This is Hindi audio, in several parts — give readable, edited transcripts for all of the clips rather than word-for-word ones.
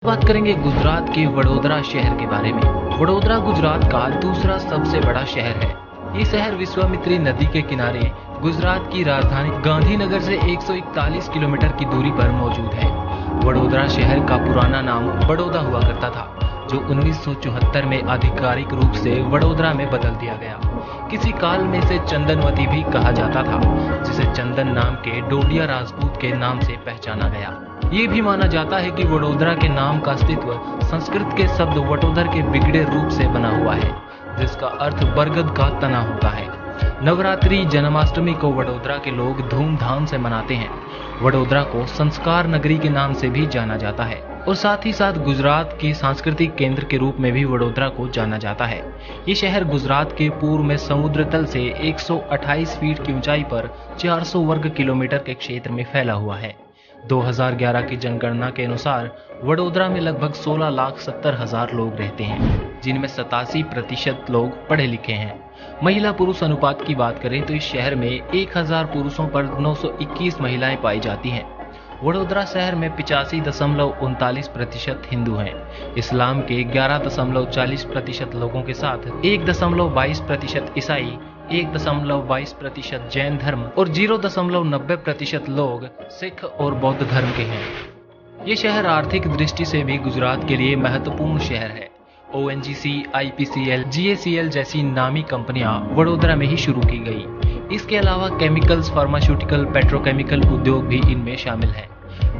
बात करेंगे गुजरात के वडोदरा शहर के बारे में। वडोदरा गुजरात का दूसरा सबसे बड़ा शहर है। ये शहर विश्वामित्री नदी के किनारे गुजरात की राजधानी गांधीनगर से 141 किलोमीटर की दूरी पर मौजूद है। वडोदरा शहर का पुराना नाम बड़ौदा हुआ करता था, जो 1974 में आधिकारिक रूप से वडोदरा में बदल दिया गया। किसी काल में इसे चंदनवती भी कहा जाता था, जिसे चंदन नाम के डोडिया राजपूत के नाम से पहचाना गया। ये भी माना जाता है कि वडोदरा के नाम का अस्तित्व संस्कृत के शब्द वटोदर के बिगड़े रूप से बना हुआ है, जिसका अर्थ बरगद का तना होता है। नवरात्रि जन्माष्टमी को वडोदरा के लोग धूमधाम से मनाते हैं। वडोदरा को संस्कार नगरी के नाम से भी जाना जाता है और साथ ही साथ गुजरात के सांस्कृतिक केंद्र के रूप में भी वडोदरा को जाना जाता है। ये शहर गुजरात के पूर्व में समुद्र तल से 128 फीट की ऊंचाई पर 400 वर्ग किलोमीटर के क्षेत्र में फैला हुआ है। 2011 की जनगणना के अनुसार वडोदरा में लगभग 16,70,000 लोग रहते हैं, जिनमें 87% लोग पढ़े लिखे हैं। महिला पुरुष अनुपात की बात करें तो इस शहर में 1000 पुरुषों पर 921 महिलाएं पाई जाती हैं। वडोदरा शहर में 85.39% हिंदू हैं। इस्लाम के 11.40% लोगों के साथ 1.22% ईसाई, 1.22% जैन धर्म और 0.90% लोग सिख और बौद्ध धर्म के हैं। ये शहर आर्थिक दृष्टि से भी गुजरात के लिए महत्वपूर्ण शहर है। ONGC, IPCL, GACL जैसी नामी कंपनियां वडोदरा में ही शुरू की गई। इसके अलावा केमिकल्स, फार्मास्यूटिकल, पेट्रोकेमिकल उद्योग भी इनमें शामिल हैं।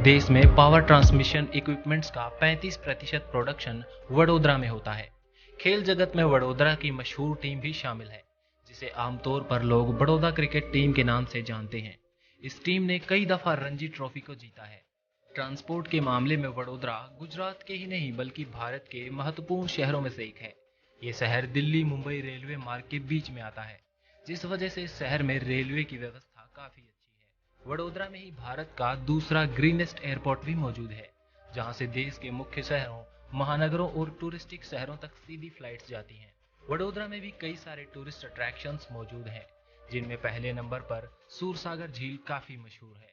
देश में पावर ट्रांसमिशन इक्विपमेंट्स का 35% प्रोडक्शन वडोदरा में होता है। खेल जगत में वडोदरा की मशहूर टीम भी शामिल है, जिसे आमतौर पर लोग बड़ौदा क्रिकेट टीम के नाम से जानते हैं। इस टीम ने कई दफा रणजी ट्रॉफी को जीता है। ट्रांसपोर्ट के मामले में वडोदरा गुजरात के ही नहीं बल्कि भारत के महत्वपूर्ण शहरों में से एक है। ये शहर दिल्ली मुंबई रेलवे मार्ग के बीच में आता है, जिस वजह से इस शहर में रेलवे की व्यवस्था काफी अच्छी है। वडोदरा में ही भारत का दूसरा ग्रीनेस्ट एयरपोर्ट भी मौजूद है, जहां से देश के मुख्य शहरों, महानगरों और टूरिस्टिक शहरों तक सीधी फ्लाइट्स जाती हैं। वडोदरा में भी कई सारे टूरिस्ट अट्रैक्शंस मौजूद हैं, जिनमें पहले नंबर पर सूरसागर झील काफी मशहूर है।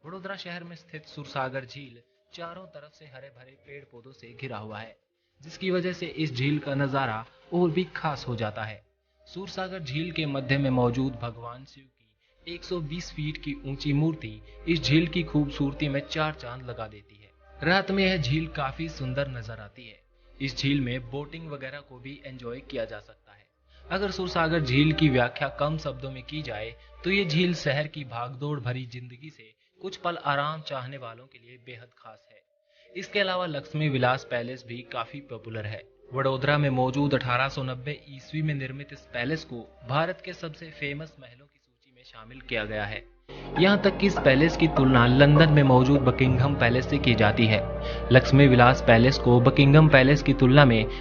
वडोदरा शहर में स्थित सूरसागर झील चारों तरफ से हरे भरे पेड़ पौधों से घिरा हुआ है, जिसकी वजह से इस झील का नजारा और भी खास हो जाता है। सूरसागर झील के मध्य में मौजूद भगवान शिव की 120 फीट की ऊंची मूर्ति इस झील की खूबसूरती में चार चांद लगा देती है। रात में यह झील काफी सुंदर नजर आती है। इस झील में बोटिंग वगैरह को भी एंजॉय किया जा सकता है। अगर सूरसागर झील की व्याख्या कम शब्दों में की जाए तो ये झील शहर की भागदौड़ भरी जिंदगी से कुछ पल आराम चाहने वालों के लिए बेहद खास है। इसके अलावा लक्ष्मी विलास पैलेस भी काफी पॉपुलर है। वडोदरा में मौजूद 1890 ईस्वी में निर्मित इस पैलेस को भारत के सबसे फेमस महलों की सूची में शामिल किया गया है। यहाँ तक कि इस पैलेस की तुलना लंदन में मौजूद बकिंघम पैलेस से की जाती है। लक्ष्मी विलास पैलेस को बकिंघम पैलेस की तुलना में